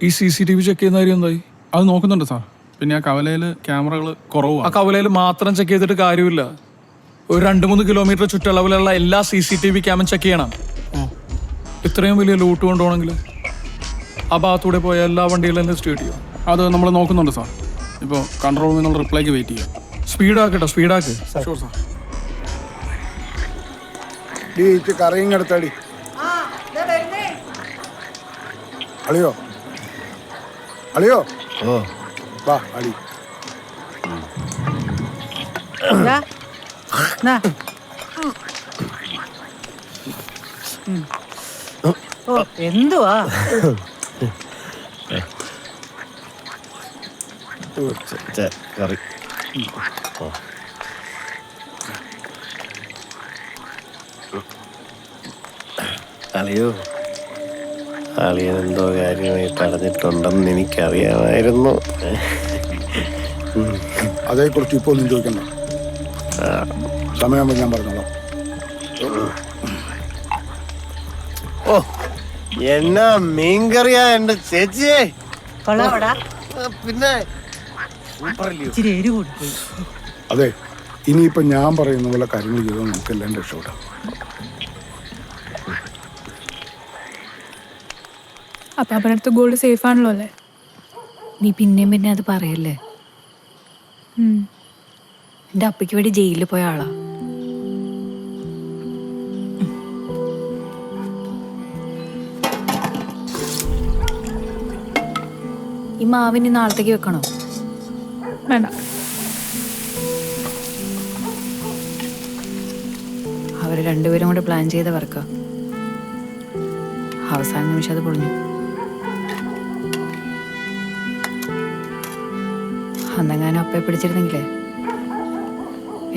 ഈ CCTV check ചെയ്യുന്ന കാര്യം എന്തായി? അത് നോക്കുന്നുണ്ട് സാർ. പിന്നെ ആ കവലയിൽ ക്യാമറകൾ കുറവാണ്. ആ കവലയിൽ മാത്രം ചെക്ക് ചെയ്തിട്ട് കാര്യമില്ല. ഒരു 2-3 കിലോമീറ്റർ ചുറ്റളവിലുള്ള എല്ലാ CCTV ക്യാമും ചെക്ക് ചെയ്യണം. ഇത്രയും വലിയ ലൂട്ട് കൊണ്ടുപോകണമെങ്കിൽ ആ ഭാഗത്തൂടെ പോയ എല്ലാ വണ്ടികളും സ്റ്റേറ്റ് ചെയ്യും. അത് നമ്മൾ നോക്കുന്നുണ്ട് സാർ. ഇപ്പോൾ കൺട്രോൾ റൂമിൽ നിന്നുള്ള റിപ്ലൈക്ക് വെയിറ്റ് ചെയ്യാം. സ്പീഡാക്കട്ടോ, സ്പീഡാക്ക്. Sure sir. കറിയും എടുത്തടി. അളിയോ അളിയോ വാ അടി. എന്തുവാ കറി? അളിയോ, അളിയൻ എന്തോ കാര്യമായി പറഞ്ഞിട്ടുണ്ടെന്ന് എനിക്കറിയാമായിരുന്നു. അതേക്കുറിച്ച് ഇപ്പോൾ ഒന്നും ചോദിക്കണ്ട. സമയമാകുമ്പോൾ ഞാൻ പറഞ്ഞോളാം. ഓ, എന്നാ മീൻകറിയാ എന്റെ ചേച്ചിയെ. പിന്നെ അതെ, ഇനിയിപ്പോൾ ഞാൻ പറയുന്ന പോലെ കാര്യങ്ങൾ ചെയ്താൽ നമുക്കെല്ലാം രക്ഷപ്പെടാം. അപ്പാപ്പനടുത്ത് ഗോൾഡ് സേഫ് ആണല്ലോ അല്ലേ? നീ പിന്നെയും പിന്നെ അത് പറയല്ലേ. എൻ്റെ അപ്പയ്ക്ക് വേണ്ടി ജയിലിൽ പോയ ആളാ. ഈ മാവിന് നാളത്തേക്ക് വെക്കണോ? വേണ്ട. അവര് രണ്ടുപേരും കൂടെ പ്ലാൻ ചെയ്ത വർക്കാ. അവസാന നിമിഷം അത് പൊളിഞ്ഞു. അന്നെങ്ങാനും അപ്പയെ പിടിച്ചിരുന്നെങ്കിലേ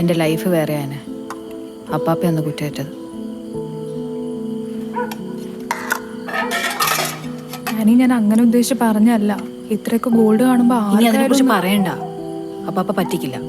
എൻ്റെ ലൈഫ് വേറെ ആനെ. അപ്പാപ്പയൊന്ന് കുറ്റേറ്റത്. ഞാൻ അങ്ങനെ ഉദ്ദേശിച്ച് പറഞ്ഞല്ല. ഇത്രയൊക്കെ ഗോൾഡ് കാണുമ്പോ ഇനി അതിനെ കുറിച്ച് പറയണ്ട. അപ്പാപ്പ പറ്റിക്കില്ല.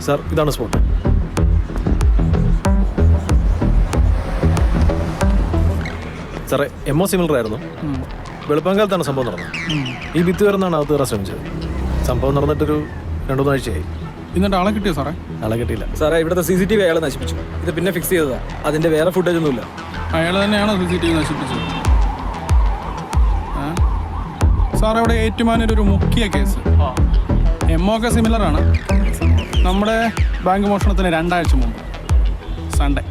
സാർ, ഇതാണ് സ്പോട്ട്. സാറേ, എംഒ സിമിലർ ആയിരുന്നു. വെളുപ്പാങ്കാലത്താണ് സംഭവം നടന്നത്. ഈ ഭിത്തി വരുന്നതാണ് അകത്ത് കയറാൻ ശ്രമിച്ചത്. സംഭവം നടന്നിട്ടൊരു 2-3 ആഴ്ചയായി. എന്നിട്ട് ആളെ കിട്ടിയോ സാറേ? ആളെ കിട്ടിയില്ല സാറേ. ഇവിടുത്തെ CCTV അയാളെ നശിപ്പിച്ചു. ഇത് പിന്നെ ഫിക്സ് ചെയ്തതാ. അതിന്റെ വേറെ ഫുട്ടേജ് ഒന്നുമില്ല. അയാൾ തന്നെയാണോ CCTV നശിപ്പിച്ചത്? സാർ, അവിടെ ഏറ്റുമാനൊരു മുഖ്യ കേസ് MO ഒക്കെ സിമിലറാണ്. നമ്മുടെ ബാങ്ക് മോഷണത്തിന് 2 ആഴ്ച മുമ്പ് സൺഡേ.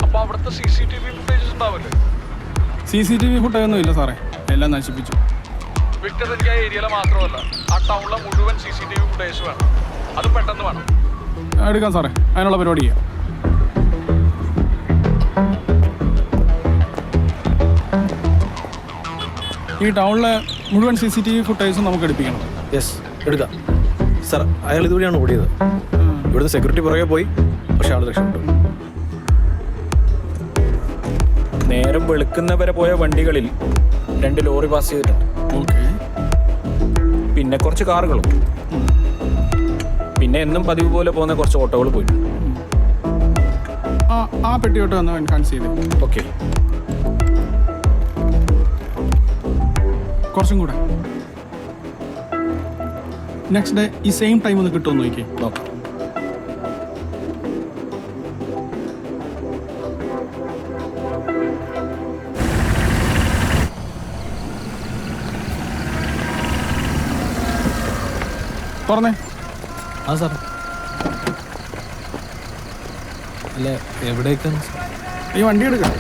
അപ്പോൾ അവിടുത്തെ CCTV ഫുട്ടേജസ് ഉണ്ടാവില്ലേ? CCTV ഫുട്ടേജ് ഒന്നും ഇല്ല സാറേ, എല്ലാം നശിപ്പിച്ചു. വിക്ടർ, എനിക്ക് ആ ഏരിയയിലെ മാത്രമല്ല, ആ ടൗണിലെ മുഴുവൻ CCTV ഫുട്ടേജ് വേണം. അത് പെട്ടെന്ന് വേണം. എടുക്കാം സാറേ, അതിനുള്ള പരിപാടി ചെയ്യാം. ഈ ടൗണിലെ മുഴുവൻ CCTV ഫുട്ടേജും നമുക്ക് എടുപ്പിക്കണം. യെസ്, എടുക്കാം സാർ. അയാൾ ഇതുവഴിയാണ് ഓടിയത്. ഇവിടുത്തെ സെക്യൂരിറ്റി പുറകെ പോയി, പക്ഷെ ആൾ രക്ഷപ്പെട്ടു. നേരം വെളുക്കുന്നവരെ പോയ വണ്ടികളിൽ 2 ലോറി പാസ് ചെയ്തിട്ടുണ്ട്. പിന്നെ കുറച്ച് കാറുകളും, പിന്നെ എന്നും പതിവ് പോലെ പോകുന്ന കുറച്ച് ഓട്ടോകൾ പോയിട്ടുണ്ട്. ആ പെട്ടിയോട്ട് ഒന്ന് എൻഹാൻസ് ചെയ്ത്. ഓക്കെ, കുറച്ചും കൂടെ. നെക്സ്റ്റ് ഡേ ഈ സെയിം ടൈം ഒന്ന് കിട്ടുമെന്ന് നോക്കിയേ. നോക്കാം. പറഞ്ഞേ. ആ സാർ. അല്ല, എവിടേക്കാണ്? ഈ വണ്ടി എടുക്കാം.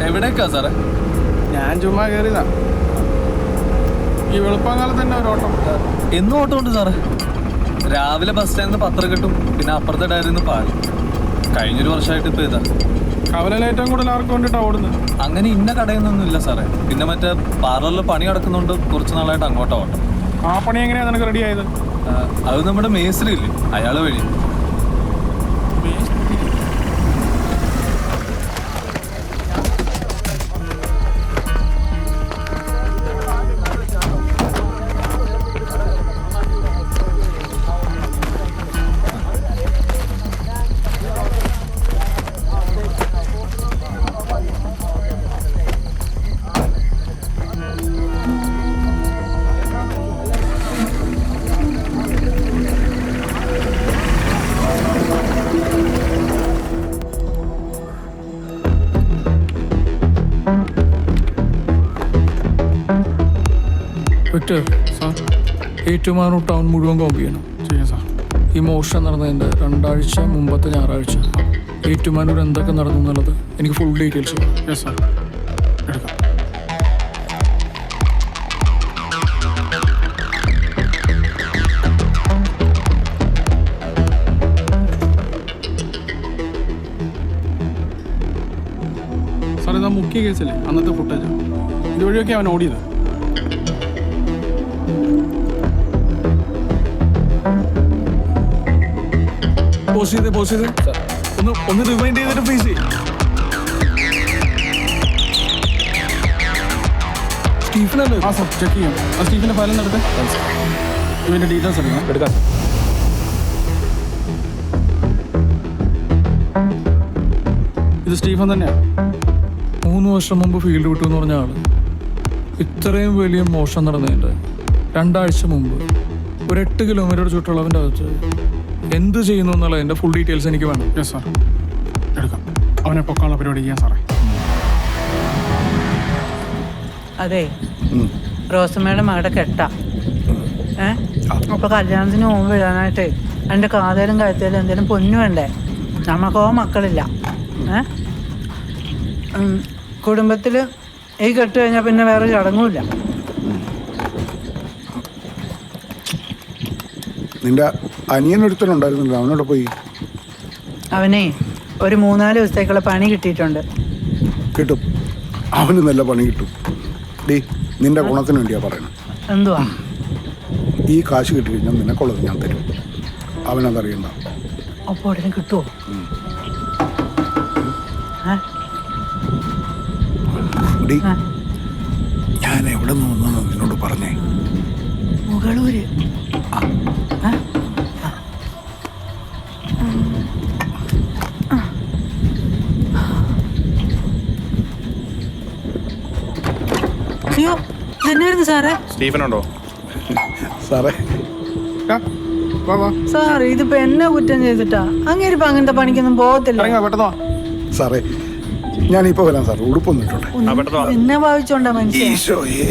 എവിടേക്കാ സാറേ? ഞാൻ ചുമ്മാ കയറിയതാ. ഈ വെളുപ്പാങ്കാലത്ത് തന്നെ ഒരു ഓട്ടം. എന്നും ഓട്ടം ഉണ്ട് സാറേ. രാവിലെ ബസ് സ്റ്റാൻഡിൽ നിന്ന് പത്രം കിട്ടും, പിന്നെ അപ്പുറത്തെ ഡയറിയിൽ നിന്ന് പാൽ. കഴിഞ്ഞൊരു വർഷമായിട്ട് ഇപ്പൊ ഇതാ. കവലയിൽ ഏറ്റവും കൂടുതൽ ആർക്ക് വേണ്ടിയിട്ടാണ് ഓടുന്നത്? അങ്ങനെ ഇന്ന കടയൊന്നും ഇല്ല സാറേ. പിന്നെ മറ്റേ പാർലറിൽ പണി നടക്കുന്നുണ്ട്, കുറച്ച് നാളായിട്ട് അങ്ങോട്ടാ ഓട്ടം. ആ പണി എങ്ങനെയാണ് നിനക്ക് റെഡി ആയത്? അത് നമ്മുടെ മേസ്ത്രി ഇല്ലേ, അയാൾ വഴി. വിക്ടർ, ഏറ്റുമാനൂർ ടൗൺ മുഴുവൻ കോമ്പ് ചെയ്യണം. ചെയ്യാം സാർ. ഈ മോഷണം നടന്നതിൻ്റെ 2 ആഴ്ച മുമ്പത്തെ ഞായറാഴ്ച ഏറ്റുമാനൂർ എന്തൊക്കെ നടന്നു എന്നുള്ളത് എനിക്ക് ഫുൾ ഡീറ്റെയിൽസ് വേണം. യെസ് സാർ, എടുക്കാം. സാർ, ഇതാ മുഖ്യ കേസല്ലേ, അന്നത്തെ ഫുട്ടേജ്. ഇതുവഴിയൊക്കെ അവൻ ഓടിയത്. പോസ് ചെയ്ത് ഒന്ന് റിമൈൻഡ് ചെയ്തിട്ട് പ്ലീസ്. സ്റ്റീഫനല്ലേ? ആ സാർ, ചെക്ക് ചെയ്യാം. ആ സ്റ്റീഫിൻ്റെ ഫയലൊന്നും എടുത്ത് ഇവൻ്റെ ഡീറ്റെയിൽസ് എടുക്കാം. എടുക്കാം. ഇത് സ്റ്റീഫൻ തന്നെയാണ്. 3 വർഷം മുമ്പ് ഫീൽഡ് വിട്ടു എന്ന് പറഞ്ഞ ആള് ഇത്രയും വലിയ മോഷണം നടന്നതിൻ്റെ 2 ആഴ്ച മുമ്പ് ഒരു 8 കിലോമീറ്റർ ചുറ്റളവിൻ്റെ അകത്ത് എന്ത് ചെയ്യുന്നു എന്നുള്ള എൻ്റെ ഫുൾ ഡീറ്റെയിൽസ് എനിക്ക് വേണം. യെസ് സാർ, എടുക്കാം. അവനെ പൊക്കാനുള്ള പരിപാടി ചെയ്യാൻ സാറേ. അതെ, റോസമ്മയുടെ മകളുടെ കെട്ടാ. അപ്പൊ കല്യാണത്തിന് മുമ്പ് ഇടാനായിട്ട് എൻ്റെ കാതേലും കഴുത്തേലും എന്തെങ്കിലും പൊന്നു വേണ്ടേ? നമുക്കോ മക്കളില്ല. കുടുംബത്തിൽ ഈ കെട്ട് കഴിഞ്ഞാൽ പിന്നെ വേറെ ചടങ്ങുമില്ല. നിന്റെ അനിയനൊരുത്തനുണ്ടായിരുന്നില്ല, അവനോട് പോയി. അവനെ ഒരു 3-4 ദിവസത്തേക്കുള്ള പണി കിട്ടിയിട്ടുണ്ട്. കിട്ടും, അവന് നല്ല പണി കിട്ടും. ഡീ, നിന്റെ ഗുണത്തിന് വേണ്ടിയാ പറയണം. എന്തുവാ? ഈ കാശ് കിട്ടി കഴിഞ്ഞാൽ നിനക്കുള്ളത് ഞാൻ തരും. അവനതറിയണ്ട. അപ്പോൾ ഉടനെ കിട്ടുമോ? ഡീ, ഞാൻ എവിടെ നിന്ന് നിന്നോട് പറഞ്ഞേ? മുകളൂര്. അയ്യോ, ഇതെന്നായിരുന്നു സാറേ? സ്റ്റീഫനുണ്ടോ? സാറേ, വാ വാ. സാർ, ഇതിപ്പോ എന്നെ കുറ്റം ചെയ്തിട്ടാ? അങ്ങേരിപ്പോ അങ്ങനത്തെ പണിക്കൊന്നും പോകത്തില്ല. പെട്ടെന്ന് വാ. സാറേ, ഞാനിപ്പോൾ വരാം സാർ. ഉടുപ്പൊന്നും ഇട്ടോട്ടെ. എന്നെ ഭാവിച്ചോണ്ടാ മനുഷ്യ. ഈശോയേ.